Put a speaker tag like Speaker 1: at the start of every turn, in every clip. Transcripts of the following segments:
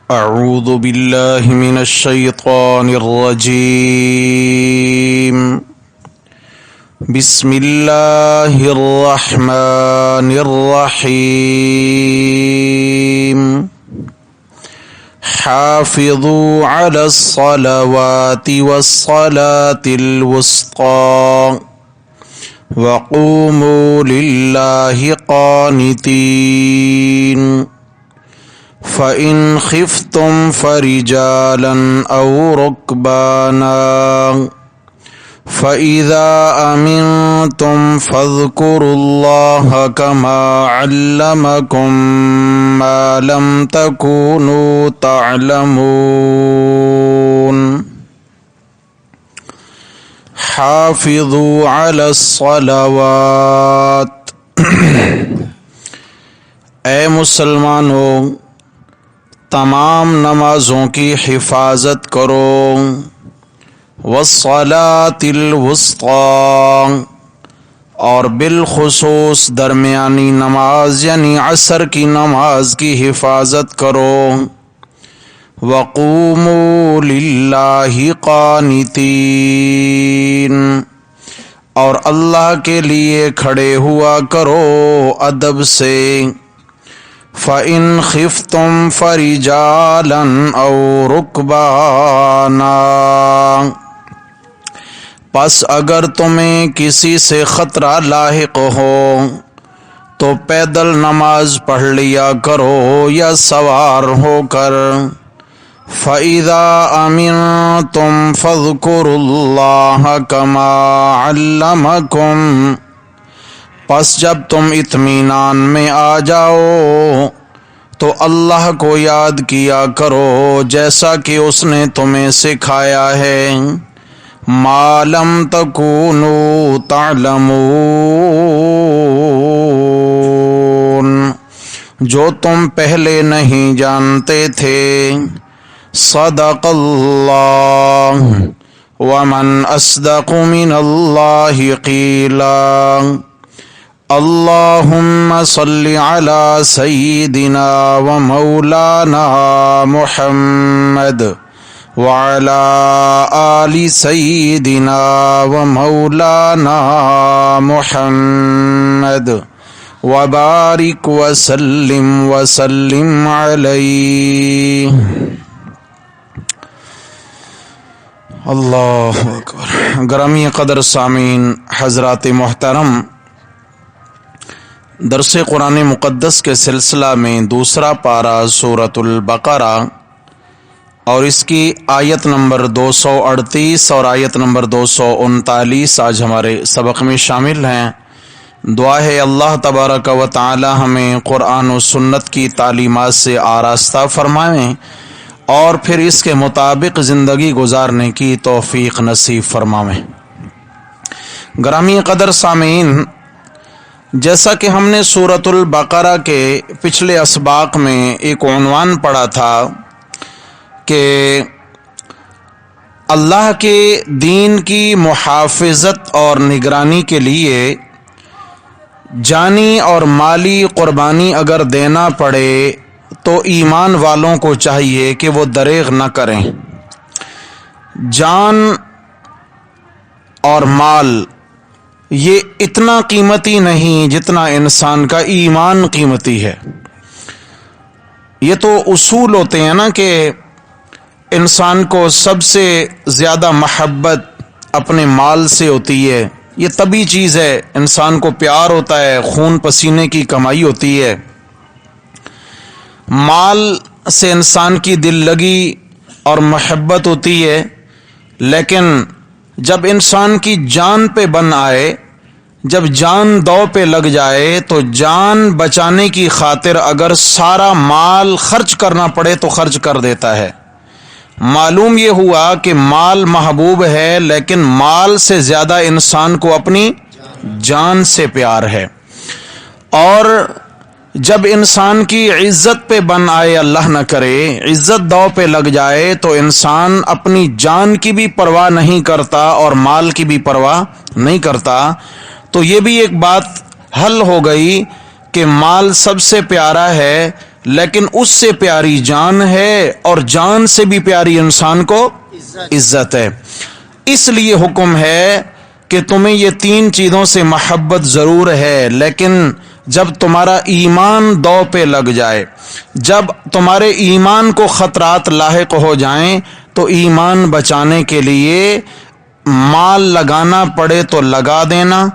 Speaker 1: اعوذ باللہ من الشیطان الرجیم بسم اللہ الرحمن الرحیم حافظوا علی الصلوات والصلاة الوسطى وقوموا للہ قانتین فَإِنْ خِفْتُمْ فَرِجَالًا أَوْ رُكْبَانًا فَإِذَا أَمِنْتُمْ فَاذْكُرُوا اللَّهَ كَمَا عَلَّمَكُمْ مَا لَمْ تَكُونُوا تَعْلَمُونَ حَافِظُوا عَلَى الصَّلَوَاتِ اے مسلمانوں، تمام نمازوں کی حفاظت کرو، والصلاة الوسطى، اور بالخصوص درمیانی نماز یعنی عصر کی نماز کی حفاظت کرو، وقوموا للہ قانتین، اور اللہ کے لیے کھڑے ہوا کرو ادب سے، فَإِنْ خِفْتُمْ فَرِجَالًا أَوْ رُكْبَانًا، پس اگر تمہیں کسی سے خطرہ لاحق ہو تو پیدل نماز پڑھ لیا کرو یا سوار ہو کر، فَإِذَا أَمِنْتُمْ فَاذْكُرُوا اللَّهَ كَمَا عَلَّمَكُمْ، پس جب تم اطمینان میں آ جاؤ تو اللہ کو یاد کیا کرو جیسا کہ اس نے تمہیں سکھایا ہے، ما لم تکونوا تعلمون، جو تم پہلے نہیں جانتے تھے، صدق اللہ، ومن اصدق من اللہ قیلا، اللہم صلی علی سیدنا و مولانا محمد وعلی آل سیدنا و مولانا محمد وبارک وسلم علیہ۔ اللہ اکبر۔ گرامی قدر سامعین حضرات محترم، درس قرآن مقدس کے سلسلہ میں دوسرا پارہ سورۃ البقرہ اور اس کی آیت نمبر 238 اور آیت نمبر 239 آج ہمارے سبق میں شامل ہیں۔ دعا ہے اللہ تبارک و تعالی ہمیں قرآن و سنت کی تعلیمات سے آراستہ فرمائیں اور پھر اس کے مطابق زندگی گزارنے کی توفیق نصیب فرمائیں۔ گرامی قدر سامعین، جیسا کہ ہم نے سورۃ البقرہ کے پچھلے اسباق میں ایک عنوان پڑھا تھا کہ اللہ کے دین کی محافظت اور نگرانی کے لیے جانی اور مالی قربانی اگر دینا پڑے تو ایمان والوں کو چاہیے کہ وہ دریغ نہ کریں۔ جان اور مال یہ اتنا قیمتی نہیں جتنا انسان کا ایمان قیمتی ہے۔ یہ تو اصول ہوتے ہیں نا کہ انسان کو سب سے زیادہ محبت اپنے مال سے ہوتی ہے، یہ طبیعی چیز ہے، انسان کو پیار ہوتا ہے، خون پسینے کی کمائی ہوتی ہے۔ مال سے انسان کی دل لگی اور محبت ہوتی ہے، لیکن جب انسان کی جان پہ بن آئے، جب جان دو پہ لگ جائے تو جان بچانے کی خاطر اگر سارا مال خرچ کرنا پڑے تو خرچ کر دیتا ہے۔ معلوم یہ ہوا کہ مال محبوب ہے، لیکن مال سے زیادہ انسان کو اپنی جان سے پیار ہے۔ اور جب انسان کی عزت پہ بن آئے، اللہ نہ کرے عزت دو پہ لگ جائے، تو انسان اپنی جان کی بھی پرواہ نہیں کرتا اور مال کی بھی پرواہ نہیں کرتا۔ تو یہ بھی ایک بات حل ہو گئی کہ مال سب سے پیارا ہے، لیکن اس سے پیاری جان ہے، اور جان سے بھی پیاری انسان کو عزت ہے۔ اس لیے حکم ہے کہ تمہیں یہ 3 چیزوں سے محبت ضرور ہے، لیکن جب تمہارا ایمان دو پہ لگ جائے، جب تمہارے ایمان کو خطرات لاحق ہو جائیں، تو ایمان بچانے کے لیے مال لگانا پڑے تو لگا دینا،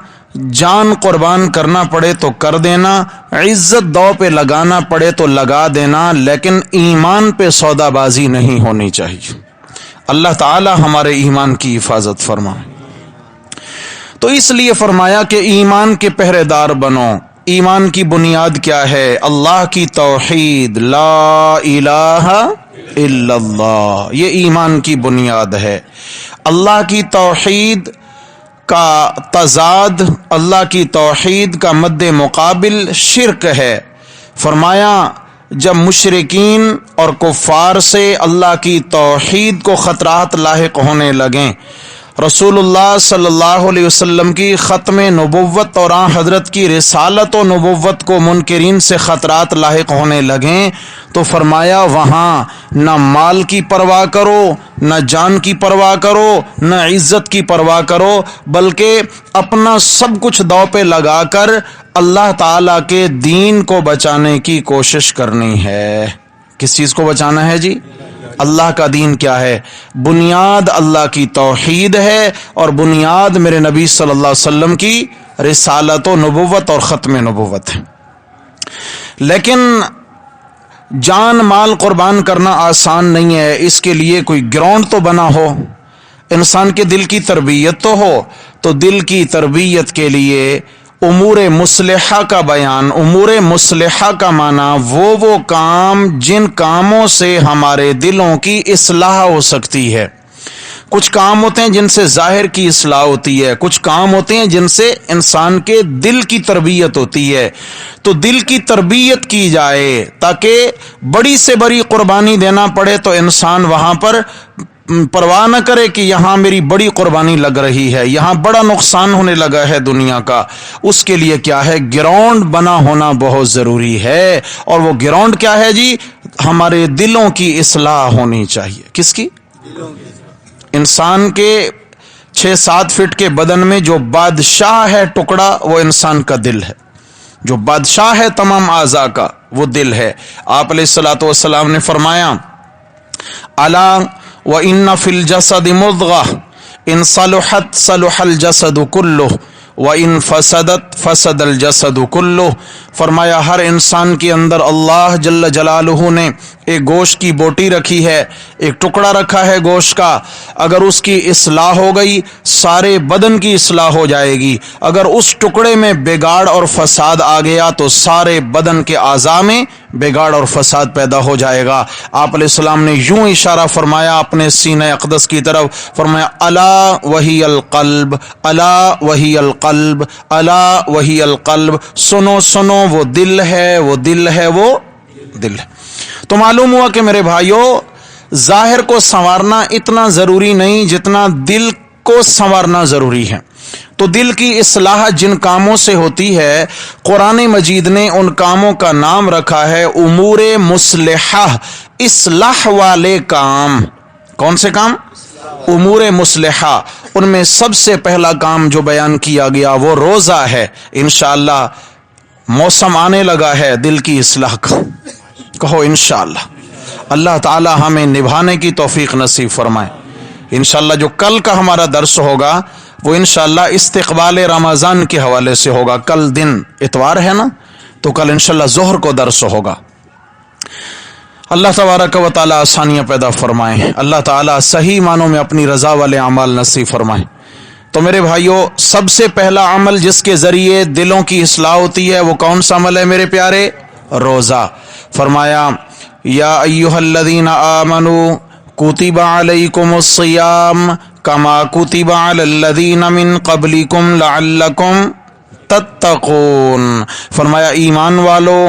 Speaker 1: جان قربان کرنا پڑے تو کر دینا، عزت دو پہ لگانا پڑے تو لگا دینا، لیکن ایمان پہ سودا بازی نہیں ہونی چاہیے۔ اللہ تعالی ہمارے ایمان کی حفاظت فرمائے۔ تو اس لیے فرمایا کہ ایمان کے پہرے دار بنو۔ ایمان کی بنیاد کیا ہے؟ اللہ کی توحید، لا الہ الا اللہ، یہ ایمان کی بنیاد ہے۔ اللہ کی توحید کا تضاد، اللہ کی توحید کا مد مقابل شرک ہے۔ فرمایا جب مشرکین اور کفار سے اللہ کی توحید کو خطرات لاحق ہونے لگیں، رسول اللہ صلی اللہ علیہ وسلم کی ختم نبوت اور آن حضرت کی رسالت و نبوت کو منکرین سے خطرات لاحق ہونے لگیں، تو فرمایا وہاں نہ مال کی پرواہ کرو، نہ جان کی پرواہ کرو، نہ عزت کی پرواہ کرو، بلکہ اپنا سب کچھ دو پہ لگا کر اللہ تعالیٰ کے دین کو بچانے کی کوشش کرنی ہے۔ کس چیز کو بچانا ہے جی؟ اللہ کا دین کیا ہے؟ بنیاد اللہ کی توحید ہے، اور بنیاد میرے نبی صلی اللہ علیہ وسلم کی رسالت و نبوت اور ختم نبوت ہے۔ لیکن جان مال قربان کرنا آسان نہیں ہے، اس کے لیے کوئی گراؤنڈ تو بنا ہو، انسان کے دل کی تربیت تو ہو۔ تو دل کی تربیت کے لیے امور مصلحہ کا بیان، امور مصلحہ کا معنی وہ کام جن کاموں سے ہمارے دلوں کی اصلاح ہو سکتی ہے۔ کچھ کام ہوتے ہیں جن سے ظاہر کی اصلاح ہوتی ہے، کچھ کام ہوتے ہیں جن سے انسان کے دل کی تربیت ہوتی ہے۔ تو دل کی تربیت کی جائے تاکہ بڑی سے بڑی قربانی دینا پڑے تو انسان وہاں پر پرواہ نہ کرے کہ یہاں میری بڑی قربانی لگ رہی ہے، یہاں بڑا نقصان ہونے لگا ہے دنیا کا۔ اس کے لیے کیا ہے؟ گراؤنڈ بنا ہونا بہت ضروری ہے۔ اور وہ گراؤنڈ کیا ہے جی؟ ہمارے دلوں کی اصلاح ہونی چاہیے۔ کس کی؟ انسان کے 6-7 فٹ کے بدن میں جو بادشاہ ہے ٹکڑا، وہ انسان کا دل ہے۔ جو بادشاہ ہے تمام اعضاء کا، وہ دل ہے۔ آپ علیہ الصلوۃ والسلام نے فرمایا الا وَإِنَّ فِي الْجَسَدِ مُضْغَةً إِن صَلُحَتْ صَلُحَ الْجَسَدُ كُلُّهُ وَإِن فَسَدَتْ فَسَدَ الْجَسَدُ كُلُّهُ۔ فرمایا ہر انسان کے اندر اللہ جل جلالہ نے ایک گوشت کی بوٹی رکھی ہے، ایک ٹکڑا رکھا ہے گوشت کا۔ اگر اس کی اصلاح ہو گئی، سارے بدن کی اصلاح ہو جائے گی۔ اگر اس ٹکڑے میں بگاڑ اور فساد آ گیا تو سارے بدن کے اعضاء میں بگاڑ اور فساد پیدا ہو جائے گا۔ آپ علیہ السلام نے یوں اشارہ فرمایا اپنے سینہ اقدس کی طرف، فرمایا الا وہی القلب، الا وہی القلب، الا وہی القلب، سنو سنو وہ دل ہے، وہ دل ہے، وہ دل ہے۔ تو معلوم ہوا کہ میرے بھائیوں، ظاہر کو سنوارنا اتنا ضروری نہیں جتنا دل کو سنوارنا ضروری ہے۔ تو دل کی اصلاح جن کاموں سے ہوتی ہے، قرآن مجید نے ان کاموں کا نام رکھا ہے امور مصلحہ، اصلاح والے کام۔ کون سے کام؟ امور مصلحہ۔ ان میں سب سے پہلا کام جو بیان کیا گیا وہ روزہ ہے۔ انشاءاللہ موسم آنے لگا ہے دل کی اصلاح کا، کہو انشاءاللہ۔ اللہ تعالی ہمیں نبھانے کی توفیق نصیب فرمائے۔ انشاءاللہ جو کل کا ہمارا درس ہوگا وہ انشاءاللہ استقبال رمضان کے حوالے سے ہوگا۔ کل دن اتوار ہے نا، تو کل انشاءاللہ ظہر کو درس ہوگا۔ اللہ تبارک و تعالی آسانیاں پیدا فرمائیں، اللہ تعالی صحیح معنوں میں اپنی رضا والے اعمال نصیب فرمائیں۔ تو میرے بھائیوں، سب سے پہلا عمل جس کے ذریعے دلوں کی اصلاح ہوتی ہے وہ کون سا عمل ہے میرے پیارے؟ روزہ۔ فرمایا یا ایھا الذین آمنوا کتب علیکم الصیام کما کتب علی الذین من قبلکم لعلکم تتقون۔ فرمایا ایمان والو،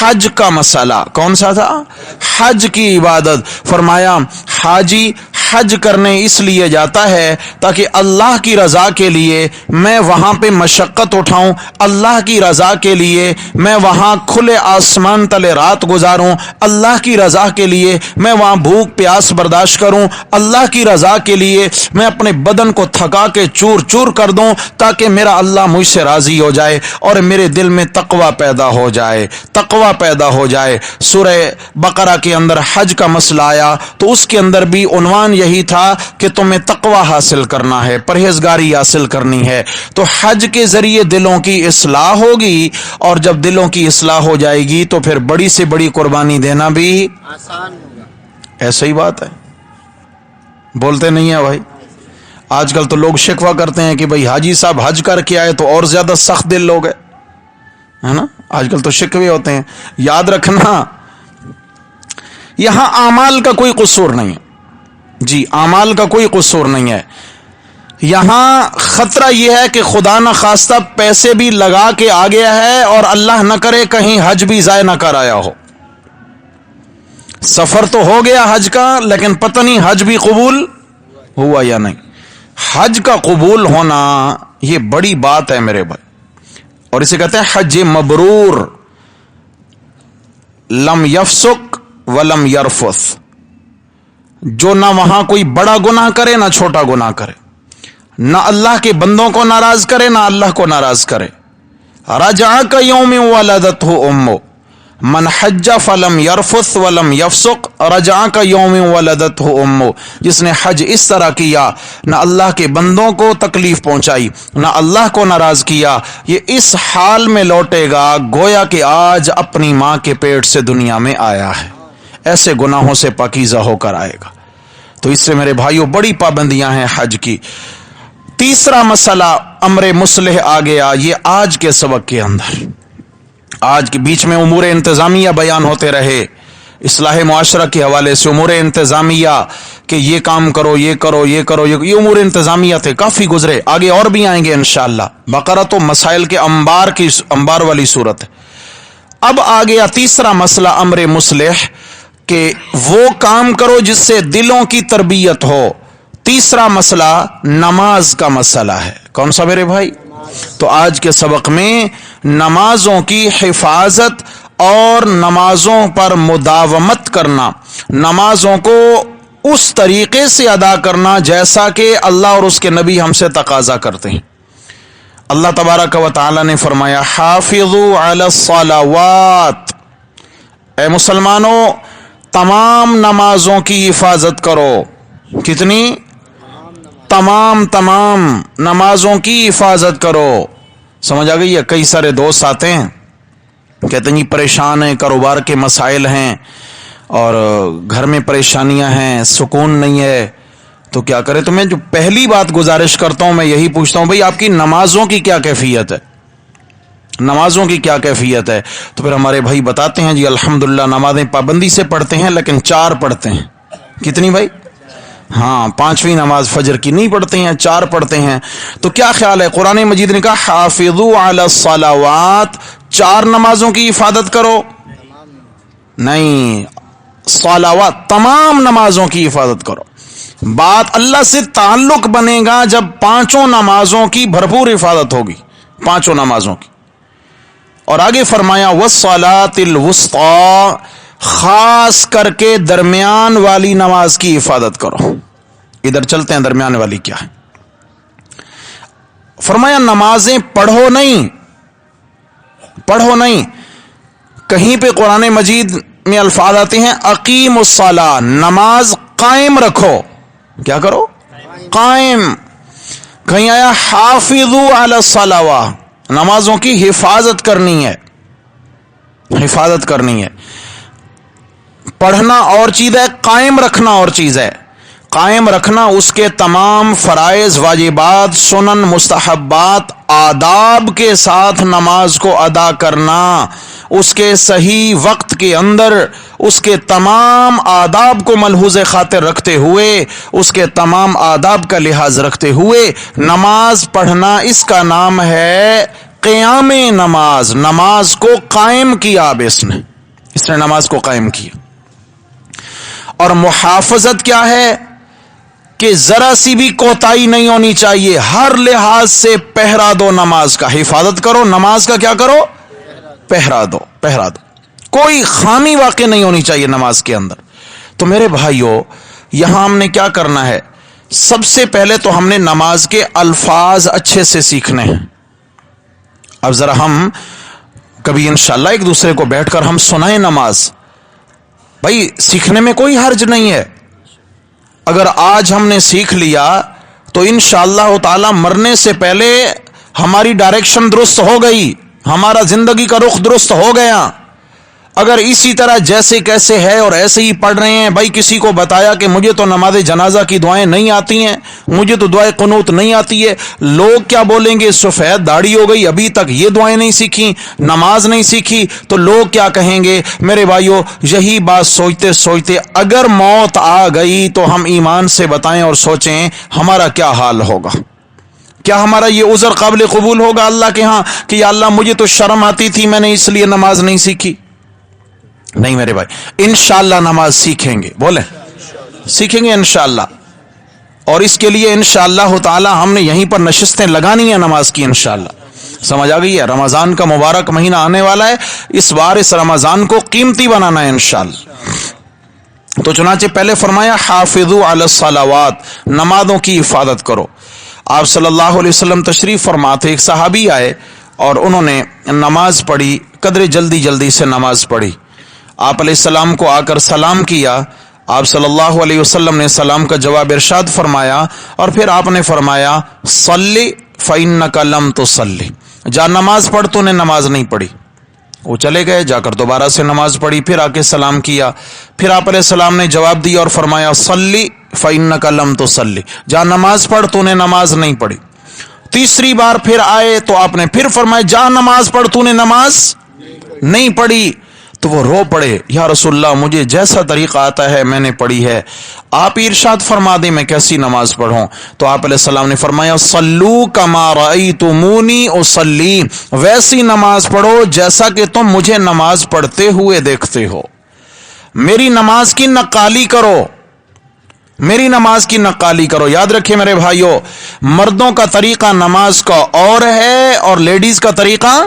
Speaker 1: حج کا مسئلہ کون سا تھا؟ حج کی عبادت. فرمایا حاجی حج کرنے اس لیے جاتا ہے تاکہ اللہ کی رضا کے لیے میں وہاں پہ مشقت اٹھاؤں، اللہ کی رضا کے لیے میں وہاں کھلے آسمان تلے رات گزاروں، اللہ کی رضا کے لیے میں وہاں بھوک پیاس برداشت کروں، اللہ کی رضا کے لیے میں اپنے بدن کو تھکا کے چور چور کر دوں تاکہ میرا اللہ مجھ سے راضی ہو جائے اور میرے دل میں تقوی پیدا ہو جائے، تقوی پیدا ہو جائے. سورہ بقرہ کے اندر حج کا مسئلہ آیا تو اس کے اندر بھی عنوان یہی تھا کہ تمہیں تقوی حاصل کرنا ہے، پرہیزگاری حاصل کرنی ہے. تو حج کے ذریعے دلوں کی اصلاح ہوگی، اور جب دلوں کی اصلاح ہو جائے گی تو پھر بڑی سے بڑی قربانی دینا بھی
Speaker 2: آسان ہوگا.
Speaker 1: ایسا ہی بات ہے. بولتے نہیں ہیں بھائی. آج کل تو لوگ شکوہ کرتے ہیں کہ بھائی حاجی صاحب حج کر کے آئے تو اور زیادہ سخت دل لوگ ہے نا. آج کل تو شکوے ہوتے ہیں. یاد رکھنا یہاں اعمال کا کوئی قصور نہیں ہے جی، اعمال کا کوئی قصور نہیں ہے. یہاں خطرہ یہ ہے کہ خدا نہ خواستہ پیسے بھی لگا کے آ گیا ہے اور اللہ نہ کرے کہیں حج بھی ضائع نہ کر آیا ہو. سفر تو ہو گیا حج کا، لیکن پتہ نہیں حج بھی قبول ہوا یا نہیں. حج کا قبول ہونا یہ بڑی بات ہے میرے بھائی، اور اسے کہتے ہیں حج مبرور. لم یفسق ولم یرفث، جو نہ وہاں کوئی بڑا گناہ کرے نہ چھوٹا گناہ کرے، نہ اللہ کے بندوں کو ناراض کرے نہ اللہ کو ناراض کرے. رجع کا یوم ولدتہ امہ من حج فلم یرفث ولم یفسق رجع کا یوم ولدتہ امہ. جس نے حج اس طرح کیا، نہ اللہ کے بندوں کو تکلیف پہنچائی نہ اللہ کو ناراض کیا، یہ اس حال میں لوٹے گا گویا کہ آج اپنی ماں کے پیٹ سے دنیا میں آیا ہے. ایسے گناہوں سے پاکیزہ ہو کر آئے گا. تو اس سے میرے بھائیوں بڑی پابندیاں ہیں حج کی. تیسرا مسئلہ امر مصلح آ گیا. یہ آج کے سبق کے اندر، آج کے بیچ میں امور انتظامیہ بیان ہوتے رہے، اصلاح معاشرہ کے حوالے سے امور انتظامیہ کہ یہ کام کرو، یہ کرو، یہ کرو، یہ امور انتظامیہ تھے، کافی گزرے، آگے اور بھی آئیں گے انشاءاللہ. بقرہ تو مسائل کے انبار والی صورت ہے. اب آ گیا تیسرا مسئلہ امر مصلح کہ وہ کام کرو جس سے دلوں کی تربیت ہو. تیسرا مسئلہ نماز کا مسئلہ ہے. کون سا میرے بھائی؟ تو آج کے سبق میں نمازوں کی حفاظت اور نمازوں پر مداومت کرنا، نمازوں کو اس طریقے سے ادا کرنا جیسا کہ اللہ اور اس کے نبی ہم سے تقاضا کرتے ہیں. اللہ تبارک و تعالی نے فرمایا حافظوا علی الصلوات، اے مسلمانوں تمام نمازوں کی حفاظت کرو. کتنی؟ تمام نمازوں کی حفاظت کرو. سمجھ آ گئی ہے؟ کئی سارے دوست آتے ہیں کہتے ہیں پریشان ہیں، کاروبار کے مسائل ہیں اور گھر میں پریشانیاں ہیں، سکون نہیں ہے، تو کیا کرے؟ تو میں جو پہلی بات گزارش کرتا ہوں میں یہی پوچھتا ہوں بھئی آپ کی نمازوں کی کیا کیفیت ہے؟ نمازوں کی کیا کیفیت ہے؟ تو پھر ہمارے بھائی بتاتے ہیں جی الحمدللہ نمازیں پابندی سے پڑھتے ہیں لیکن 4 پڑھتے ہیں. کتنی بھائی؟ ہاں، 5ویں نماز فجر کی نہیں پڑھتے ہیں، 4 پڑھتے ہیں. تو کیا خیال ہے؟ قرآن مجید نے کہا حافظوا علی الصلوات، 4 نمازوں کی حفاظت کرو؟ نہیں، صلوات تمام نمازوں کی حفاظت کرو. بات اللہ سے تعلق بنے گا جب 5 نمازوں کی بھرپور حفاظت ہوگی، 5 نمازوں کی. اور آگے فرمایا والصلاۃ الوسطی، خاص کر کے درمیان والی نماز کی حفاظت کرو. ادھر چلتے ہیں درمیان والی کیا ہے. فرمایا نمازیں پڑھو نہیں. کہیں پہ قرآن مجید میں الفاظ آتے ہیں اقیم الصلاۃ، نماز قائم رکھو. کیا کرو؟ قائم. کہیں آیا حافظوا علی الصلوات، نمازوں کی حفاظت کرنی ہے. حفاظت کرنی ہے. پڑھنا اور چیز ہے، قائم رکھنا اور چیز ہے. قائم رکھنا اس کے تمام فرائض، واجبات، سنن، مستحبات، آداب کے ساتھ نماز کو ادا کرنا، اس کے صحیح وقت کے اندر، اس کے تمام آداب کو ملحوظ خاطر رکھتے ہوئے، اس کے تمام آداب کا لحاظ رکھتے ہوئے نماز پڑھنا، اس کا نام ہے قیام نماز، نماز کو قائم کیا اب اس نے نماز کو قائم کیا. اور محافظت کیا ہے کہ ذرا سی بھی کوتاہی نہیں ہونی چاہیے، ہر لحاظ سے پہرا دو نماز کا، حفاظت کرو نماز کا، کیا کرو؟ پہرا دو. کوئی خامی واقع نہیں ہونی چاہیے نماز کے اندر. تو میرے بھائیوں، یہاں ہم نے کیا کرنا ہے؟ سب سے پہلے تو ہم نے نماز کے الفاظ اچھے سے سیکھنے ہیں. اب ذرا ہم کبھی انشاءاللہ ایک دوسرے کو بیٹھ کر ہم سنائیں نماز. بھائی سیکھنے میں کوئی حرج نہیں ہے. اگر آج ہم نے سیکھ لیا تو انشاءاللہ تعالی مرنے سے پہلے ہماری ڈائریکشن درست ہو گئی، ہمارا زندگی کا رخ درست ہو گیا. اگر اسی طرح جیسے کیسے ہے اور ایسے ہی پڑھ رہے ہیں، بھائی کسی کو بتایا کہ مجھے تو نماز جنازہ کی دعائیں نہیں آتی ہیں، مجھے تو دعائیں قنوت نہیں آتی ہے، لوگ کیا بولیں گے؟ سفید داڑھی ہو گئی، ابھی تک یہ دعائیں نہیں سیکھی، نماز نہیں سیکھی، تو لوگ کیا کہیں گے؟ میرے بھائیوں، یہی بات سوچتے سوچتے اگر موت آ گئی تو ہم ایمان سے بتائیں اور سوچیں ہمارا کیا حال ہوگا. کیا ہمارا یہ عذر قابل قبول ہوگا اللہ کے ہاں کہ یا اللہ مجھے تو شرم آتی تھی، میں نے اس لیے نماز نہیں سیکھی؟ نہیں میرے بھائی، انشاءاللہ نماز سیکھیں گے. بولیں سیکھیں گے انشاءاللہ. اور اس کے لیے انشاءاللہ تعالی ہم نے یہیں پر نشستیں لگانی ہیں نماز کی انشاءاللہ. سمجھ آ گئی ہے؟ رمضان کا مبارک مہینہ آنے والا ہے، اس بار اس رمضان کو قیمتی بنانا ہے انشاءاللہ. تو چنانچہ پہلے فرمایا حافظوا علی الصلوات، نمازوں کی حفاظت کرو. آپ صلی اللہ علیہ وسلم تشریف فرما تھے، ایک صحابی آئے اور انہوں نے نماز پڑھی، قدر جلدی سے نماز پڑھی. آپ علیہ السلام کو آ کر سلام کیا. آپ صلی اللہ علیہ وسلم نے سلام کا جواب ارشاد فرمایا اور پھر آپ نے فرمایا صلی فإنک لم تصلی، جا نماز پڑھ، تو نے نماز نہیں پڑھی. وہ چلے گئے، جا کر دوبارہ سے نماز پڑھی، پھر آ کے سلام کیا. پھر آپ علیہ السلام نے جواب دیا اور فرمایا صلی فإنک لم تصلی، جا نماز پڑھ، تو نے نماز نہیں پڑھی. تیسری بار پھر آئے تو آپ نے پھر فرمایا جا نماز پڑھ، تو نے نماز نہیں پڑھی. تو وہ رو پڑے، یا رسول اللہ مجھے جیسا طریقہ آتا ہے میں نے پڑھی ہے، آپ ارشاد فرما دیں میں کیسی نماز پڑھوں. تو آپ علیہ السلام نے فرمایا صلو کما رأیتمونی اصلی، ویسی نماز پڑھو جیسا کہ تم مجھے نماز پڑھتے ہوئے دیکھتے ہو. میری نماز کی نقالی کرو، میری نماز کی نقالی کرو. یاد رکھیں میرے بھائیوں، مردوں کا طریقہ نماز کا اور ہے اور لیڈیز کا طریقہ،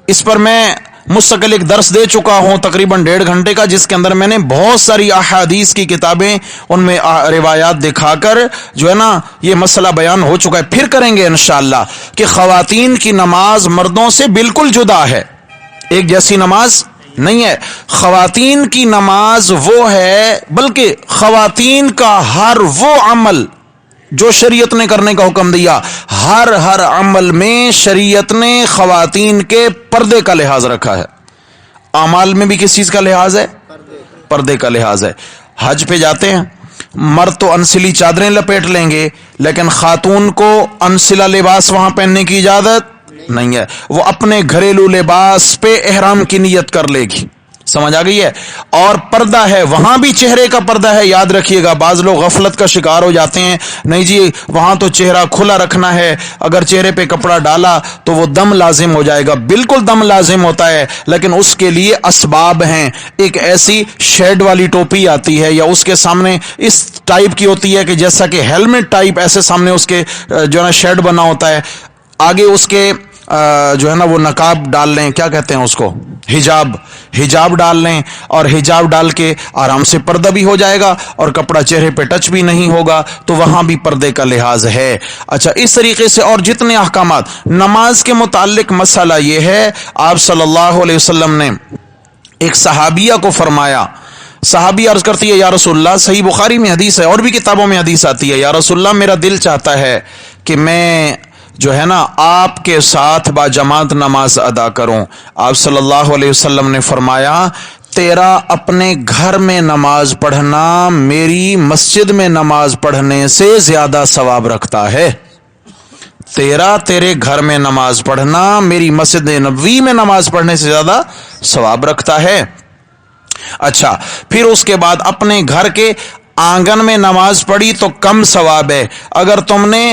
Speaker 1: اس پر میں مستقل ایک درس دے چکا ہوں تقریباً 1.5 گھنٹے کا، جس کے اندر میں نے بہت ساری احادیث کی کتابیں ان میں روایات دکھا کر جو ہے نا یہ مسئلہ بیان ہو چکا ہے. پھر کریں گے انشاءاللہ کہ خواتین کی نماز مردوں سے بالکل جدا ہے، ایک جیسی نماز نہیں ہے. خواتین کی نماز وہ ہے، بلکہ خواتین کا ہر وہ عمل جو شریعت نے کرنے کا حکم دیا، ہر عمل میں شریعت نے خواتین کے پردے کا لحاظ رکھا ہے. اعمال میں بھی کس چیز کا لحاظ ہے؟ پردے کا لحاظ ہے. حج پہ جاتے ہیں، مرد تو انسلی چادریں لپیٹ لیں گے، لیکن خاتون کو انسلا لباس وہاں پہننے کی اجازت نہیں ہے. وہ اپنے گھریلو لباس پہ احرام کی نیت کر لے گی. سمجھ آ گئی ہے؟ اور پردہ ہے، وہاں بھی چہرے کا پردہ ہے. یاد رکھیے گا، بعض لوگ غفلت کا شکار ہو جاتے ہیں، نہیں جی وہاں تو چہرہ کھلا رکھنا ہے، اگر چہرے پہ کپڑا ڈالا تو وہ دم لازم ہو جائے گا. بالکل دم لازم ہوتا ہے، لیکن اس کے لیے اسباب ہیں. ایک ایسی شیڈ والی ٹوپی آتی ہے، یا اس کے سامنے اس ٹائپ کی ہوتی ہے کہ جیسا کہ ہیلمٹ ٹائپ، ایسے سامنے اس کے جو ہے نا شیڈ بنا ہوتا ہے، آگے اس کے جو ہے نا وہ نقاب ڈال لیں، کیا کہتے ہیں اس کو، حجاب ڈال لیں، اور حجاب ڈال کے آرام سے پردہ بھی ہو جائے گا اور کپڑا چہرے پہ ٹچ بھی نہیں ہوگا، تو وہاں بھی پردے کا لحاظ ہے. اچھا، اس طریقے سے اور جتنے احکامات نماز کے متعلق، مسئلہ یہ ہے آپ صلی اللہ علیہ وسلم نے ایک صحابیہ کو فرمایا. صحابی عرض کرتی ہے یا رسول اللہ، صحیح بخاری میں حدیث ہے اور بھی کتابوں میں حدیث آتی ہے، یا رسول اللہ میرا دل چاہتا ہے کہ میں جو ہے نا آپ کے ساتھ با جماعت نماز ادا کروں. آپ صلی اللہ علیہ وسلم نے فرمایا تیرا اپنے گھر میں نماز پڑھنا میری مسجد میں نماز پڑھنے سے زیادہ ثواب رکھتا ہے. تیرے گھر میں نماز پڑھنا میری مسجد نبوی میں نماز پڑھنے سے زیادہ ثواب رکھتا ہے. اچھا، پھر اس کے بعد اپنے گھر کے آنگن میں نماز پڑھی تو کم ثواب ہے. اگر تم نے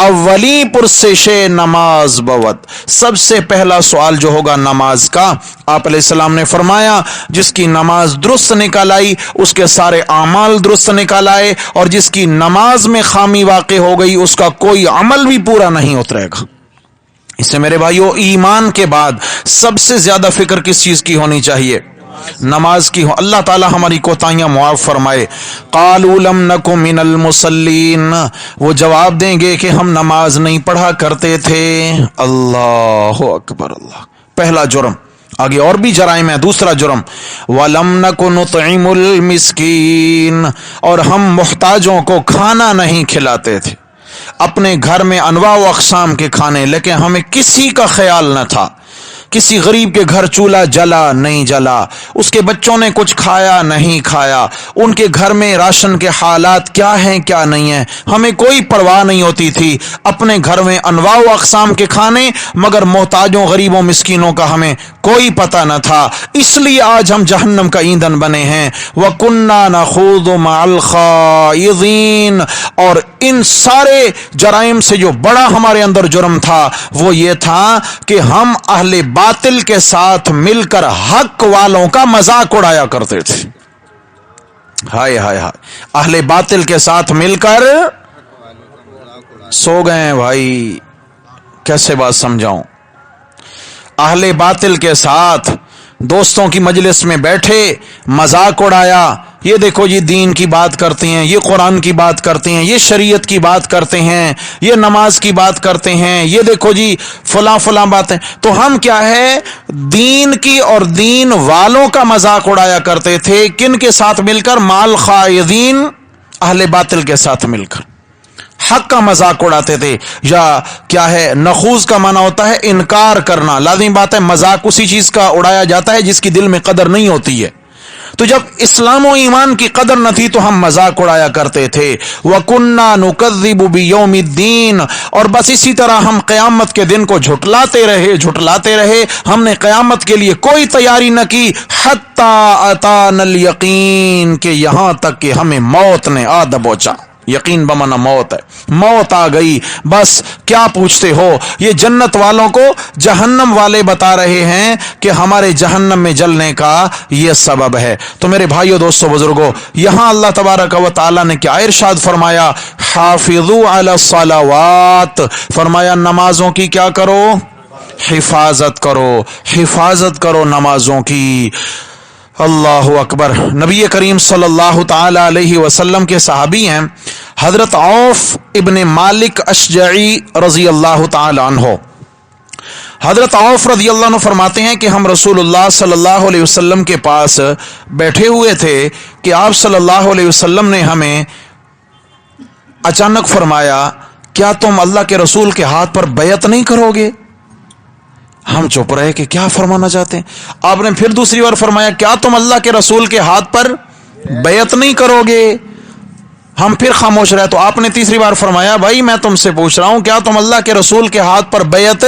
Speaker 1: اولی پرسش نماز بوت، سب سے پہلا سوال جو ہوگا نماز کا، آپ علیہ السلام نے فرمایا جس کی نماز درست نکل آئی اس کے سارے اعمال درست نکل آئے، اور جس کی نماز میں خامی واقع ہو گئی اس کا کوئی عمل بھی پورا نہیں اترے گا۔ اس سے میرے بھائیو ایمان کے بعد سب سے زیادہ فکر کس چیز کی ہونی چاہیے؟ نماز کی ہو۔ اللہ تعالی ہماری کوتاہیاں معاف فرمائے۔ قالوا لم نک من المصلین، وہ جواب دیں گے کہ ہم نماز نہیں پڑھا کرتے تھے۔ اللہ اکبر، اللہ، پہلا جرم۔ آگے اور بھی جرائم ہے۔ دوسرا جرم وَلَمْ نَكُ نُطْعِمُ الْمِسْكِينَ، اور ہم محتاجوں کو کھانا نہیں کھلاتے تھے۔ اپنے گھر میں انواع و اقسام کے کھانے، لیکن ہمیں کسی کا خیال نہ تھا۔ کسی غریب کے گھر چولہا جلا نہیں جلا، اس کے بچوں نے کچھ کھایا نہیں کھایا، ان کے گھر میں راشن کے حالات کیا ہیں کیا نہیں ہیں، ہمیں کوئی پرواہ نہیں ہوتی تھی۔ اپنے گھر میں انواع و اقسام کے کھانے، مگر محتاجوں غریبوں مسکینوں کا ہمیں کوئی پتہ نہ تھا۔ اس لیے آج ہم جہنم کا ایندھن بنے ہیں۔ وَكُنَّا نَخُوضُ مَعَ الْخَائِضِينَ، اور ان سارے جرائم سے جو بڑا ہمارے اندر جرم تھا وہ یہ تھا کہ ہم اہل باطل کے ساتھ مل کر حق والوں کا مذاق اڑایا کرتے تھے۔ ہائے ہائے ہائے، اہل باطل کے ساتھ مل کر سو گئے ہیں بھائی، کیسے بات سمجھاؤں؟ اہل باطل کے ساتھ دوستوں کی مجلس میں بیٹھے مذاق اڑایا، یہ دیکھو جی دین کی بات کرتے ہیں، یہ قرآن کی بات کرتے ہیں، یہ شریعت کی بات کرتے ہیں، یہ نماز کی بات کرتے ہیں، یہ دیکھو جی فلاں فلاں باتیں۔ تو ہم کیا ہے، دین کی اور دین والوں کا مذاق اڑایا کرتے تھے۔ کن کے ساتھ مل کر؟ مال خائضین، اہل باطل کے ساتھ مل کر حق کا مذاق اڑاتے تھے۔ یا کیا ہے، نخوض کا معنی ہوتا ہے انکار کرنا، لازمی بات ہے مذاق اسی چیز کا اڑایا جاتا ہے جس کی دل میں قدر نہیں ہوتی ہے۔ تو جب اسلام و ایمان کی قدر نہ تھی تو ہم مذاق اڑایا کرتے تھے۔ وَكُنَّا نُكَذِّبُ بِيَوْمِ الدِّينِ، اور بس اسی طرح ہم قیامت کے دن کو جھٹلاتے رہے۔ ہم نے قیامت کے لیے کوئی تیاری نہ کی، حَتَّى أَتَانَا الْيَقِينَ، کہ یہاں تک کہ ہمیں موت نے آ دبوچا۔ یقین بمانا موت ہے، موت آ گئی، بس کیا پوچھتے ہو۔ یہ جنت والوں کو جہنم والے بتا رہے ہیں کہ ہمارے جہنم میں جلنے کا یہ سبب ہے۔ تو میرے بھائیو دوستو بزرگو، یہاں اللہ تبارک و تعالی نے کیا ارشاد فرمایا؟ حافظوا علی الصلوات، فرمایا نمازوں کی کیا کرو؟ حفاظت کرو نمازوں کی۔ اللہ اکبر۔ نبی کریم صلی اللہ تعالی علیہ وسلم کے صحابی ہیں حضرت عوف ابن مالک اشجعی رضی اللہ تعالی عنہ۔ حضرت عوف رضی اللہ عنہ فرماتے ہیں کہ ہم رسول اللہ صلی اللہ علیہ وسلم کے پاس بیٹھے ہوئے تھے کہ آپ صلی اللہ علیہ وسلم نے ہمیں اچانک فرمایا، کیا تم اللہ کے رسول کے ہاتھ پر بیعت نہیں کرو گے؟ ہم چپ رہے کہ کیا فرمانا چاہتے ہیں۔ آپ نے پھر دوسری بار فرمایا، کیا تم اللہ کے رسول کے ہاتھ پر بیعت نہیں کرو گے؟ ہم پھر خاموش رہے۔ تو آپ نے تیسری بار فرمایا، بھائی میں تم سے پوچھ رہا ہوں، کیا تم اللہ کے رسول کے ہاتھ پر بیعت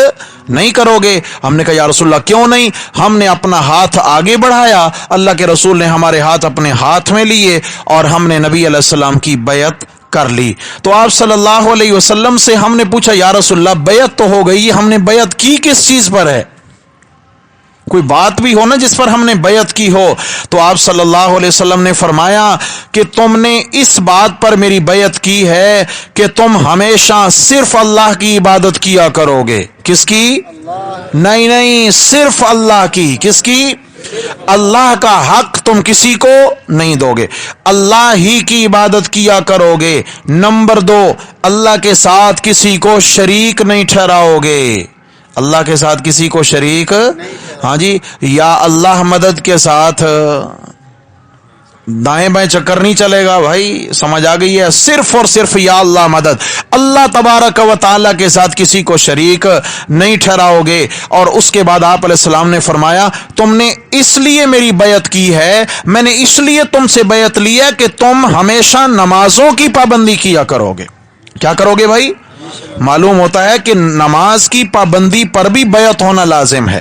Speaker 1: نہیں کرو گے؟ ہم نے کہا یا رسول اللہ کیوں نہیں؟ ہم نے اپنا ہاتھ آگے بڑھایا، اللہ کے رسول نے ہمارے ہاتھ اپنے ہاتھ میں لیے اور ہم نے نبی علیہ السلام کی بیعت کر لی۔ تو آپ صلی اللہ علیہ وسلم سے ہم نے پوچھا، یا رسول اللہ بیعت تو ہو گئی، ہم نے بیعت کی کس چیز پر ہے؟ کوئی بات بھی ہو نا جس پر ہم نے بیعت کی ہو۔ تو آپ صلی اللہ علیہ وسلم نے فرمایا کہ تم نے اس بات پر میری بیعت کی ہے کہ تم ہمیشہ صرف اللہ کی عبادت کیا کرو گے۔ کس کی؟ نہیں، صرف اللہ کی۔ کس کی؟ اللہ کا حق تم کسی کو نہیں دو گے، اللہ ہی کی عبادت کیا کرو گے۔ نمبر 2، اللہ کے ساتھ کسی کو شریک نہیں ٹھہراؤ گے۔ اللہ کے ساتھ کسی کو شریک، ہاں جی، یا اللہ مدد کے ساتھ دائیں بائیں چکر نہیں چلے گا بھائی، سمجھ آ گئی ہے؟ صرف اور صرف یا اللہ مدد، اللہ تبارک و تعالی کے ساتھ کسی کو شریک نہیں ٹھہراؤ گے۔ اور اس کے بعد آپ علیہ السلام نے فرمایا، تم نے اس لیے میری بیعت کی ہے، میں نے اس لیے تم سے بیعت لی ہے کہ تم ہمیشہ نمازوں کی پابندی کیا کرو گے۔ کیا کرو گے بھائی؟ معلوم ہوتا ہے کہ نماز کی پابندی پر بھی بیعت ہونا لازم ہے۔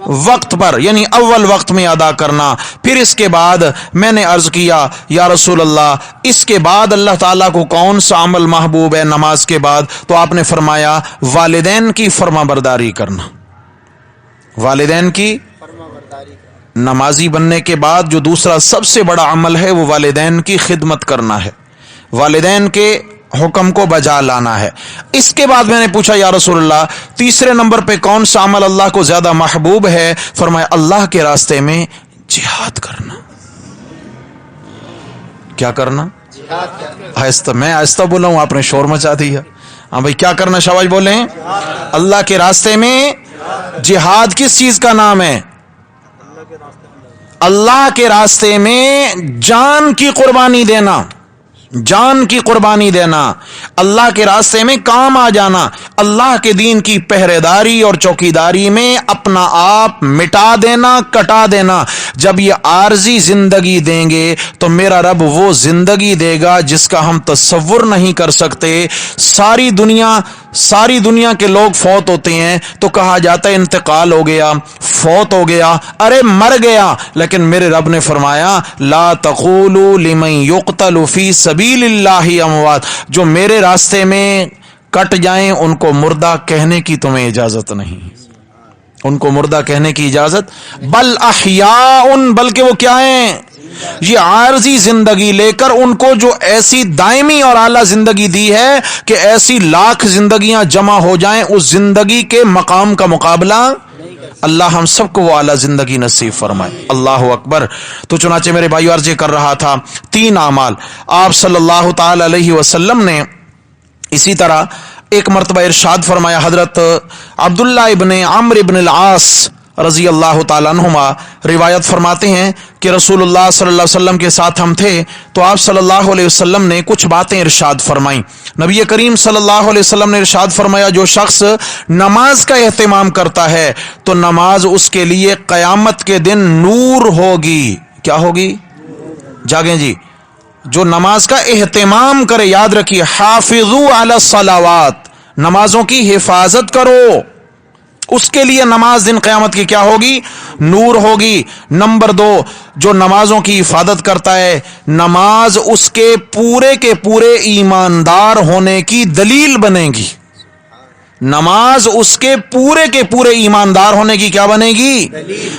Speaker 1: وقت پر، یعنی اول وقت میں ادا کرنا۔ پھر اس کے بعد میں نے عرض کیا یا رسول اللہ اس کے بعد اللہ تعالیٰ کو کون سا عمل محبوب ہے نماز کے بعد؟ تو آپ نے فرمایا والدین کی فرما برداری کرنا۔ والدین کی نمازی بننے کے بعد جو دوسرا سب سے بڑا عمل ہے وہ والدین کی خدمت کرنا ہے، والدین کے حکم کو بجا لانا ہے۔ اس کے بعد میں نے پوچھا یا رسول اللہ تیسرے نمبر پہ کون سا عمل اللہ کو زیادہ محبوب ہے؟ فرمایا اللہ کے راستے میں جہاد کرنا۔ کیا کرنا؟ آہستہ، میں آہستہ بولا ہوں، آپ نے شور مچا دیا۔ ہاں بھائی کیا کرنا؟ شاباش بولیں۔ اللہ کے راستے میں جہاد کس چیز کا نام ہے؟ اللہ کے راستے میں جان کی قربانی دینا، جان کی قربانی دینا، اللہ کے راستے میں کام آ جانا، اللہ کے دین کی پہرے داری اور چوکیداری میں اپنا آپ مٹا دینا، کٹا دینا۔ جب یہ عارضی زندگی دیں گے تو میرا رب وہ زندگی دے گا جس کا ہم تصور نہیں کر سکتے۔ ساری دنیا کے لوگ فوت ہوتے ہیں تو کہا جاتا ہے انتقال ہو گیا، فوت ہو گیا، ارے مر گیا، لیکن میرے رب نے فرمایا لا تقولوا لمن يقتل فی سبیل اللہ اموات، جو میرے راستے میں کٹ جائیں ان کو مردہ کہنے کی تمہیں اجازت نہیں، ان کو مردہ کہنے کی اجازت، بل احیاء، بلکہ وہ کیا ہیں؟ یہ عارضی زندگی لے کر ان کو جو ایسی دائمی اور اعلیٰ زندگی دی ہے کہ ایسی لاکھ زندگیاں جمع ہو جائیں اس زندگی کے مقام کا مقابلہ اللہ ہم سب کو وہ اعلیٰ زندگی نصیب فرمائے۔ اللہ اکبر۔ تو چنانچہ میرے بھائی عرض کر رہا تھا 3 اعمال آپ صلی اللہ تعالی علیہ وسلم نے اسی طرح ایک مرتبہ ارشاد فرمایا۔ حضرت عبداللہ ابن عمرو ابن العاص رضی اللہ تعالیٰ عنہما روایت فرماتے ہیں کہ رسول اللہ صلی اللہ علیہ وسلم کے ساتھ ہم تھے تو آپ صلی اللہ علیہ وسلم نے کچھ باتیں ارشاد فرمائیں۔ نبی کریم صلی اللہ علیہ وسلم نے ارشاد فرمایا جو شخص نماز کا اہتمام کرتا ہے تو نماز اس کے لیے قیامت کے دن نور ہوگی۔ کیا ہوگی؟ جاگیں جی، جو نماز کا اہتمام کرے، یاد رکھیے حافظوا علی الصلاوات، نمازوں کی حفاظت کرو، اس کے لیے نماز دن قیامت کی کیا ہوگی؟ نور ہوگی۔ نمبر 2، جو نمازوں کی حفاظت کرتا ہے نماز اس کے پورے ایماندار ہونے کی دلیل بنے گی، نماز اس کے پورے ایماندار ہونے کی کیا بنے گی؟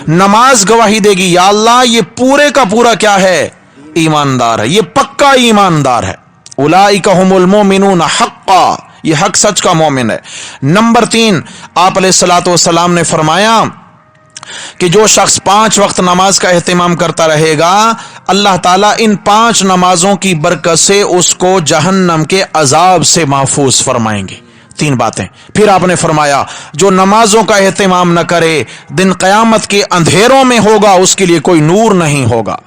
Speaker 1: نماز گواہی دے گی یا اللہ یہ پورے کا پورا کیا ہے؟ ایماندار ہے، یہ پکا ایماندار ہے۔ اولئک هم المؤمنون حقا، یہ حق سچ کا مومن ہے۔ نمبر 3، آپ علیہ الصلوۃ والسلام نے فرمایا کہ جو شخص 5 وقت نماز کا اہتمام کرتا رہے گا اللہ تعالیٰ ان 5 نمازوں کی برکت سے اس کو جہنم کے عذاب سے محفوظ فرمائیں گے۔ 3 باتیں۔ پھر آپ نے فرمایا جو نمازوں کا اہتمام نہ کرے دن قیامت کے اندھیروں میں ہوگا، اس کے لیے کوئی نور نہیں ہوگا۔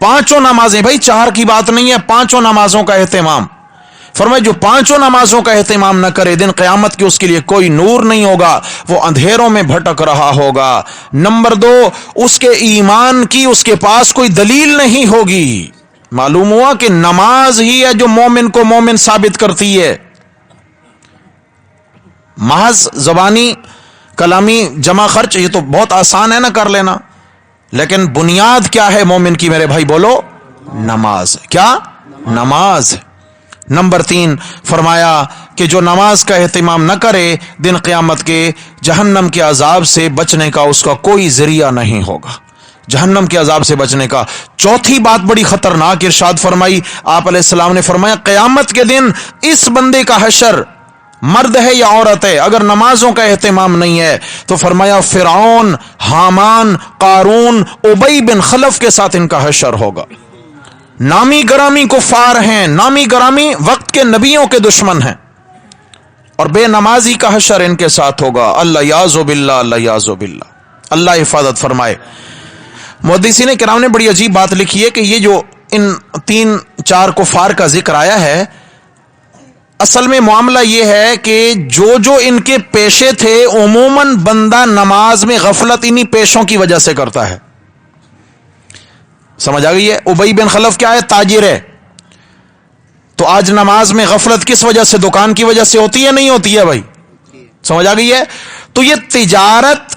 Speaker 1: 5 نمازیں، بھائی 4 کی بات نہیں ہے، 5 نمازوں کا اہتمام فرمایا جو 5 نمازوں کا اہتمام نہ کرے دن قیامت کے اس کے لیے کوئی نور نہیں ہوگا، وہ اندھیروں میں بھٹک رہا ہوگا۔ نمبر 2، اس کے ایمان کی اس کے پاس کوئی دلیل نہیں ہوگی۔ معلوم ہوا کہ نماز ہی ہے جو مومن کو مومن ثابت کرتی ہے۔ محض زبانی کلامی جمع خرچ یہ تو بہت آسان ہے نا کر لینا، لیکن بنیاد کیا ہے مومن کی میرے بھائی بولو؟ نماز۔ کیا؟ نماز۔ نمبر 3 فرمایا کہ جو نماز کا اہتمام نہ کرے دن قیامت کے جہنم کے عذاب سے بچنے کا اس کا کوئی ذریعہ نہیں ہوگا، جہنم کے عذاب سے بچنے کا۔ 4تھی بات بڑی خطرناک ارشاد فرمائی آپ علیہ السلام نے فرمایا قیامت کے دن اس بندے کا حشر، مرد ہے یا عورت ہے، اگر نمازوں کا اہتمام نہیں ہے تو فرمایا فرعون، حامان، قارون، ابی بن خلف کے ساتھ ان کا حشر ہوگا۔ نامی گرامی کفار ہیں، نامی گرامی وقت کے نبیوں کے دشمن ہیں، اور بے نمازی کا حشر ان کے ساتھ ہوگا۔ اللہ یعوذ باللہ، اللہ یعوذ باللہ، اللہ حفاظت فرمائے۔ محدثین کرام نے بڑی عجیب بات لکھی ہے کہ یہ جو ان 3-4 کفار کا ذکر آیا ہے، اصل میں معاملہ یہ ہے کہ جو ان کے پیشے تھے عموماً بندہ نماز میں غفلت انہی پیشوں کی وجہ سے کرتا ہے۔ سمجھ آ گئی ہے؟ ابی بن خلف کیا ہے؟ تاجر ہے، تو آج نماز میں غفلت کس وجہ سے؟ دکان کی وجہ سے ہوتی ہے نہیں ہوتی ہے بھائی؟ سمجھ آ گئی ہے؟ تو یہ تجارت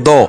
Speaker 1: 2।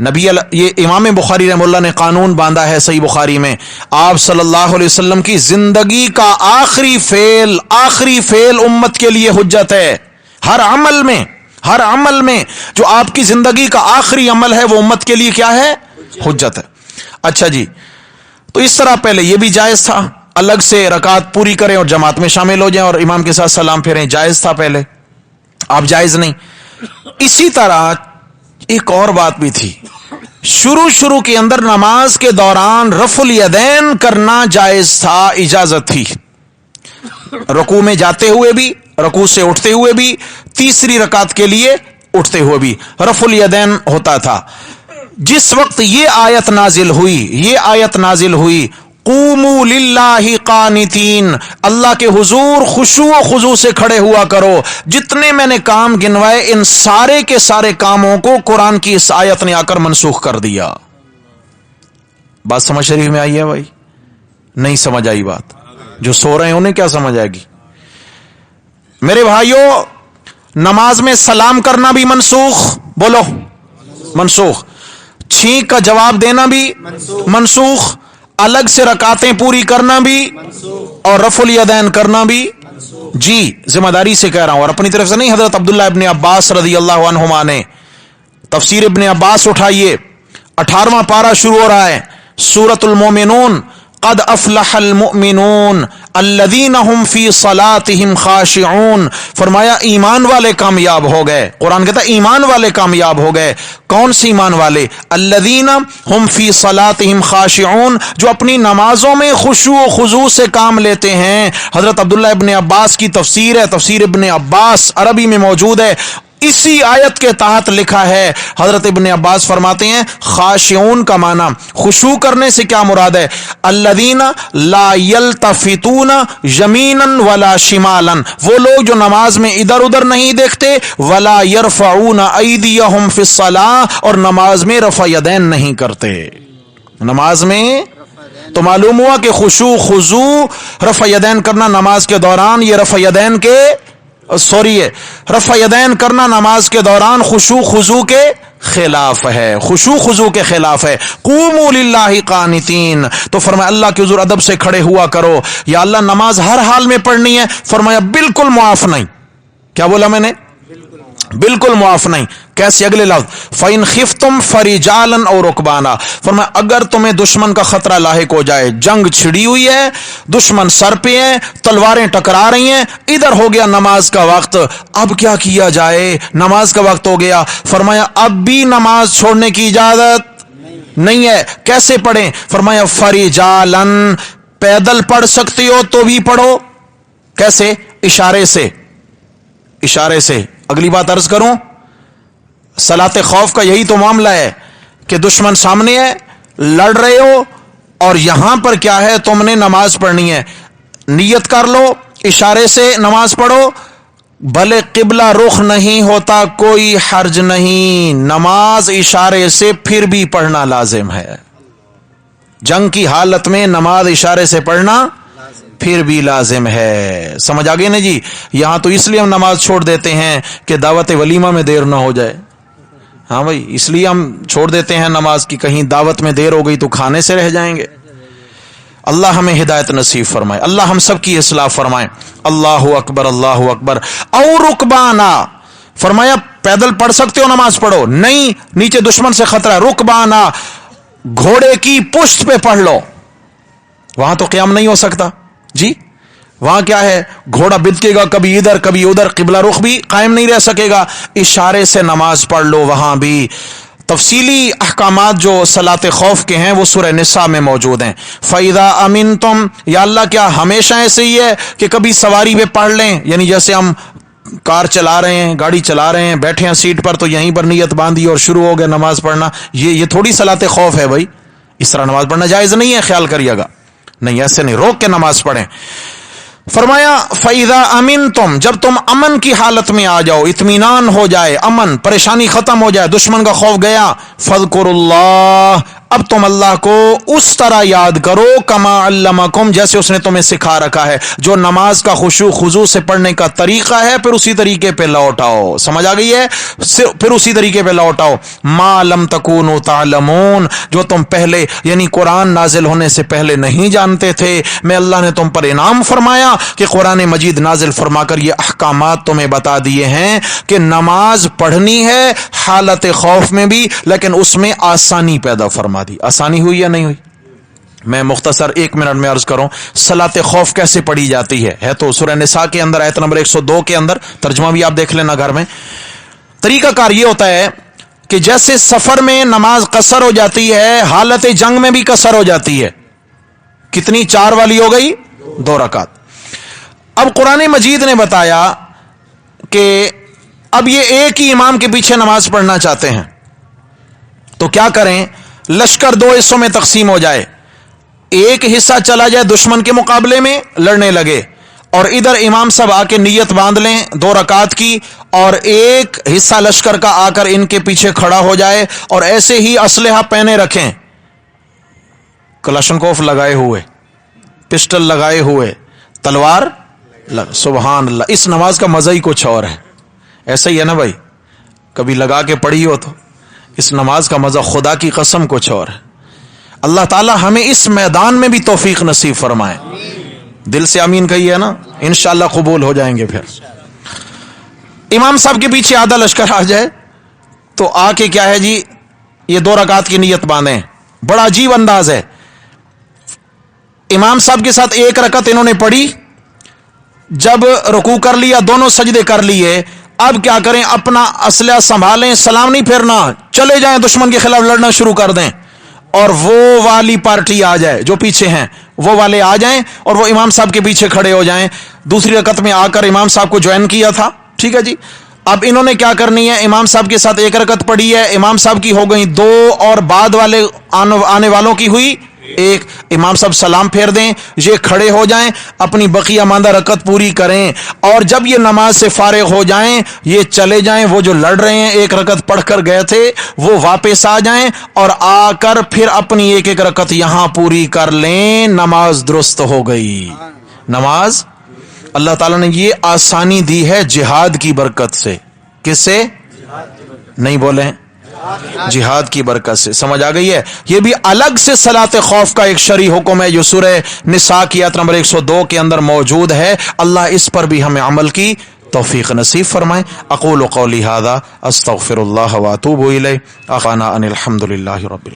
Speaker 1: نبی یہ امام بخاری رحمہ اللہ نے قانون باندھا ہے صحیح بخاری میں، آپ صلی اللہ علیہ وسلم کی زندگی کا آخری فعل امت کے لیے حجت ہے۔ ہر عمل میں جو آپ کی زندگی کا آخری عمل ہے وہ امت کے لیے کیا ہے؟ حجت ہے۔ اچھا جی، تو اس طرح پہلے یہ بھی جائز تھا الگ سے رکعت پوری کریں اور جماعت میں شامل ہو جائیں اور امام کے ساتھ سلام پھیریں، جائز تھا پہلے، اب جائز نہیں۔ اسی طرح ایک اور بات بھی تھی، شروع کے اندر نماز کے دوران رفع الیدین کرنا جائز تھا، اجازت تھی، رکوع میں جاتے ہوئے بھی، رکوع سے اٹھتے ہوئے بھی، تیسری رکعت کے لیے اٹھتے ہوئے بھی رفع الیدین ہوتا تھا۔ جس وقت یہ آیت نازل ہوئی قوموا للہ قانتین، اللہ کے حضور خشوع و خضوع سے کھڑے ہوا کرو، جتنے میں نے کام گنوائے ان سارے کے سارے کاموں کو قرآن کی اس آیت نے آ کر منسوخ کر دیا۔ بات سمجھ شریف میں آئی ہے بھائی؟ نہیں سمجھ آئی بات؟ جو سو رہے ہیں انہیں کیا سمجھ آئے گی؟ میرے بھائیوں، نماز میں سلام کرنا بھی منسوخ، بولو منسوخ، چھینک کا جواب دینا بھی منسوخ، الگ سے رکعتیں پوری کرنا بھی اور رفع الیدین کرنا بھی۔ جی ذمہ داری سے کہہ رہا ہوں اور اپنی طرف سے نہیں۔ حضرت عبداللہ ابن عباس رضی اللہ عنہما نے تفسیر ابن عباس اٹھائیے، 18واں پارہ شروع ہو رہا ہے، سورۃ المومنون، قد افلح المؤمنون الذین هم فی صلاتهم خاشعون، فرمایا ایمان والے کامیاب ہو گئے۔ قرآن کہتا ہے ایمان والے کامیاب ہو گئے۔ کون سی ایمان والے؟ الذین هم فی صلاتهم خاشعون، جو اپنی نمازوں میں خشوع و خضوع سے کام لیتے ہیں۔ حضرت عبداللہ ابن عباس کی تفسیر ہے، تفسیر ابن عباس عربی میں موجود ہے، اسی آیت کے تحت لکھا ہے۔ حضرت ابن عباس فرماتے ہیں خاشعون کا معنی خشوع کرنے سے کیا مراد ہے؟ الذین لا یلتفتون یمینا ولا شمالا، وہ لوگ جو نماز میں ادھر ادھر نہیں دیکھتے، ولا یرفعون ایدیہم فی الصلاۃ، اور نماز میں رفع یدین نہیں کرتے۔ نماز میں تو معلوم ہوا کہ خشوع خضوع رفع یدین کرنا نماز کے دوران، یہ رفع یدین کے رفع یدین کرنا نماز کے دوران خشوع خضوع کے خلاف ہے، خشوع خضوع کے خلاف ہے۔ قوموا للہ قانتین، تو فرمایا اللہ کے حضور ادب سے کھڑے ہوا کرو۔ یا اللہ نماز ہر حال میں پڑھنی ہے؟ فرمایا بالکل معاف نہیں۔ کیا بولا میں نے؟ بالکل معاف نہیں۔ کیسے؟ اگلے لفظ فَإِنْ خِفْتُمْ فَرِجَالًا أَوْ رُكْبَانًا، فرمایا اگر تمہیں دشمن کا خطرہ لاحق ہو جائے، جنگ چھڑی ہوئی ہے، دشمن سر پہ ہے، تلواریں ٹکرا رہی ہیں، ادھر ہو گیا نماز کا وقت، اب کیا کیا جائے؟ نماز کا وقت ہو گیا، فرمایا اب بھی نماز چھوڑنے کی اجازت نہیں ہے۔ کیسے پڑھیں؟ فرمایا فَرِجَالًا، پیدل پڑھ سکتے ہو تو بھی پڑھو۔ کیسے؟ اشارے سے۔ اگلی بات عرض کروں، صلاۃ خوف کا یہی تو معاملہ ہے کہ دشمن سامنے ہے، لڑ رہے ہو، اور یہاں پر کیا ہے، تم نے نماز پڑھنی ہے، نیت کر لو، اشارے سے نماز پڑھو، بھلے قبلہ رخ نہیں ہوتا کوئی حرج نہیں، نماز اشارے سے پھر بھی پڑھنا لازم ہے۔ جنگ کی حالت میں نماز اشارے سے پڑھنا پھر بھی لازم ہے۔ سمجھ آگے نا جی؟ یہاں تو اس لیے ہم نماز چھوڑ دیتے ہیں کہ دعوت ولیمہ میں دیر نہ ہو جائے۔ ہاں بھائی، اس لیے ہم چھوڑ دیتے ہیں نماز کی، کہیں دعوت میں دیر ہو گئی تو کھانے سے رہ جائیں گے۔ اللہ ہمیں ہدایت نصیب فرمائے، اللہ ہم سب کی اصلاح فرمائے۔ اللہ اکبر، اللہ اکبر۔ اور رکبانا، فرمایا پیدل پڑھ سکتے ہو نماز پڑھو، نہیں نیچے دشمن سے خطرہ، رکبانا گھوڑے کی پشت پہ پڑھ لو۔ وہاں تو قیام نہیں ہو سکتا جی، وہاں کیا ہے، گھوڑا بدکے گا کبھی ادھر کبھی ادھر، قبلہ رخ بھی قائم نہیں رہ سکے گا، اشارے سے نماز پڑھ لو۔ وہاں بھی تفصیلی احکامات جو صلاۃ خوف کے ہیں وہ سورہ نساء میں موجود ہیں۔ فَإِذَا أَمِنْتُمْ، یا اللہ کیا ہمیشہ ایسے ہی ہے کہ کبھی سواری پہ پڑھ لیں؟ یعنی جیسے ہم کار چلا رہے ہیں، گاڑی چلا رہے ہیں، بیٹھے ہیں سیٹ پر تو یہیں پر نیت باندھی اور شروع ہو گیا نماز پڑھنا، یہ تھوڑی صلاۃ خوف ہے بھائی، اس طرح نماز پڑھنا جائز نہیں ہے، خیال کریے گا، نہیں ایسے نہیں، روک کے نماز پڑھیں۔ فرمایا فَإِذَا أَمِنْتُمْ، جب تم امن کی حالت میں آ جاؤ، اطمینان ہو جائے، امن، پریشانی ختم ہو جائے، دشمن کا خوف گیا، فَاذْكُرُوا اللَّهَ، اب تم اللہ کو اس طرح یاد کرو کما علمکم، جیسے اس نے تمہیں سکھا رکھا ہے. جو نماز کا خشوع خضوع سے پڑھنے کا طریقہ ہے پھر اسی طریقے پہ لوٹ آؤ. سمجھ آ گئی ہے؟ پھر اسی طریقے پہ لوٹ آؤ. ما لم تکونوا تعلمون، جو تم پہلے یعنی قرآن نازل ہونے سے پہلے نہیں جانتے تھے، میں اللہ نے تم پر انعام فرمایا کہ قرآن مجید نازل فرما کر یہ احکامات تمہیں بتا دیے ہیں کہ نماز پڑھنی ہے حالت خوف میں بھی، لیکن اس میں آسانی پیدا فرما دی. آسانی ہوئی یا نہیں ہوئی؟ میں مختصر 1 منٹ میں عرض کروں صلاۃ خوف کیسے پڑھی جاتی ہے تو سورہ نساء کے اندر آیت نمبر 102 کے اندر، ترجمہ بھی آپ دیکھ لینا گھر میں. طریقہ کار یہ ہوتا ہے کہ جیسے سفر میں نماز قصر ہو جاتی ہے، حالت جنگ میں بھی قصر ہو جاتی ہے. کتنی؟ 4 والی ہو گئی، 2 رکعت. اب قرآن مجید نے بتایا کہ اب یہ ایک ہی امام کے پیچھے نماز پڑھنا چاہتے ہیں تو کیا کریں؟ لشکر 2 حصوں میں تقسیم ہو جائے، ایک حصہ چلا جائے دشمن کے مقابلے میں لڑنے لگے، اور ادھر امام صاحب آ کے نیت باندھ لیں 2 رکعت کی، اور ایک حصہ لشکر کا آ کر ان کے پیچھے کھڑا ہو جائے اور ایسے ہی اسلحہ پہنے رکھیں، کلاشنکوف لگائے ہوئے، پسٹل لگائے ہوئے، تلوار سبحان اللہ. اس نماز کا مزہ ہی کچھ اور ہے. ایسا ہی ہے نا بھائی؟ کبھی لگا کے پڑھی ہو تو اس نماز کا مزہ خدا کی قسم کچھ اور ہے. اللہ تعالی ہمیں اس میدان میں بھی توفیق نصیب فرمائے. دل سے آمین کہیے نا، انشاءاللہ قبول ہو جائیں گے. پھر امام صاحب کے پیچھے آدھا لشکر آ جائے تو آ کے کیا ہے جی، یہ 2 رکعت کی نیت باندھیں. بڑا عجیب انداز ہے. امام صاحب کے ساتھ 1 رکعت انہوں نے پڑھی، جب رکوع کر لیا، دونوں سجدے کر لیے، اب کیا کریں؟ اپنا اسلحہ سنبھالیں، سلام نہیں پھیرنا، چلے جائیں دشمن کے خلاف لڑنا شروع کر دیں، اور وہ والی پارٹی آ جائے جو پیچھے ہیں، وہ والے آ جائیں اور وہ امام صاحب کے پیچھے کھڑے ہو جائیں. دوسری رکعت میں آ کر امام صاحب کو جوائن کیا تھا، ٹھیک ہے جی. اب انہوں نے کیا کرنی ہے؟ امام صاحب کے ساتھ 1 رکعت پڑھی ہے، امام صاحب کی ہو گئی 2 اور بعد والے آنے والوں کی ہوئی 1. امام صاحب سلام پھیر دیں، یہ کھڑے ہو جائیں، اپنی بقیہ ماندہ رکعت پوری کریں، اور جب یہ نماز سے فارغ ہو جائیں یہ چلے جائیں، وہ جو لڑ رہے ہیں 1 رکعت پڑھ کر گئے تھے وہ واپس آ جائیں اور آ کر پھر اپنی 1 رکعت یہاں پوری کر لیں. نماز درست ہو گئی. نماز اللہ تعالیٰ نے یہ آسانی دی ہے جہاد کی برکت سے. کس سے؟ نہیں بولیں؟ جہاد کی برکت سے. سمجھ آ گئی ہے؟ یہ بھی الگ سے صلاۃ خوف کا ایک شرعی حکم ہے جو سورہ نساء کی آیت نمبر 102 کے اندر موجود ہے. اللہ اس پر بھی ہمیں عمل کی توفیق نصیب فرمائے. اقول قولی ھذا استغفر اللہ واتوب الیہ. اخوانا ان الحمد للہ رب